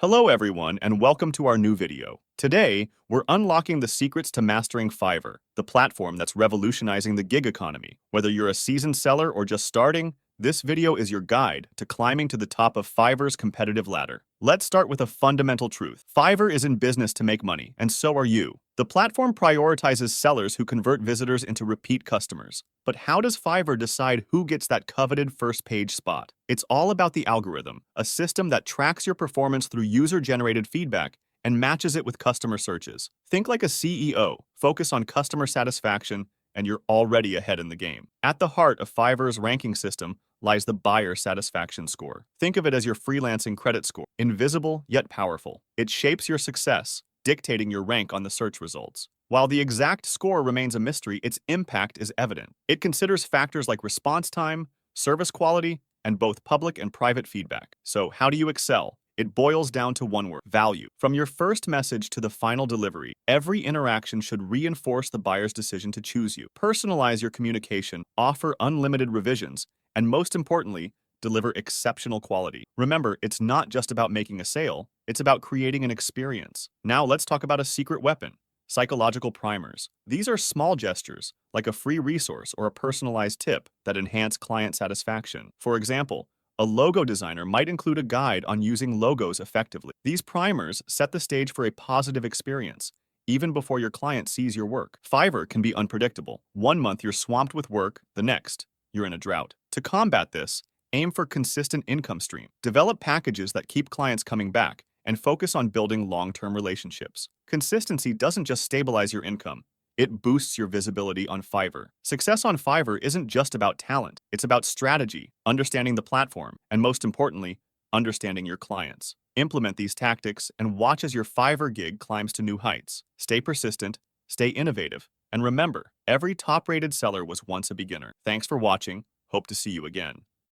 Hello everyone and welcome to our new video. Today, we're unlocking the secrets to mastering Fiverr, the platform that's revolutionizing the gig economy. Whether you're a seasoned seller or just starting, this video is your guide to climbing to the top of Fiverr's competitive ladder. Let's start with a fundamental truth. Fiverr is in business to make money, and so are you. The platform prioritizes sellers who convert visitors into repeat customers. But how does Fiverr decide who gets that coveted first-page spot? It's all about the algorithm, a system that tracks your performance through user-generated feedback and matches it with customer searches. Think like a CEO, focus on customer satisfaction, and you're already ahead in the game. At the heart of Fiverr's ranking system lies the buyer satisfaction score. Think of it as your freelancing credit score, invisible yet powerful. It shapes your success, dictating your rank on the search results. While the exact score remains a mystery, its impact is evident. It considers factors like response time, service quality, and both public and private feedback. So how do you excel? It boils down to one word: value. From your first message to the final delivery, every interaction should reinforce the buyer's decision to choose you. Personalize your communication, offer unlimited revisions, and most importantly, deliver exceptional quality. Remember, it's not just about making a sale, it's about creating an experience. Now let's talk about a secret weapon: psychological primers. These are small gestures, like a free resource or a personalized tip, that enhance client satisfaction. For example, a logo designer might include a guide on using logos effectively. These primers set the stage for a positive experience, even before your client sees your work. Fiverr can be unpredictable. One month you're swamped with work, the next, you're in a drought. To combat this, aim for consistent income stream. Develop packages that keep clients coming back, and focus on building long-term relationships. Consistency doesn't just stabilize your income, it boosts your visibility on Fiverr. Success on Fiverr isn't just about talent, it's about strategy, understanding the platform, and most importantly, understanding your clients. Implement these tactics and watch as your Fiverr gig climbs to new heights. Stay persistent, stay innovative, and remember, every top-rated seller was once a beginner. Thanks for watching. Hope to see you again.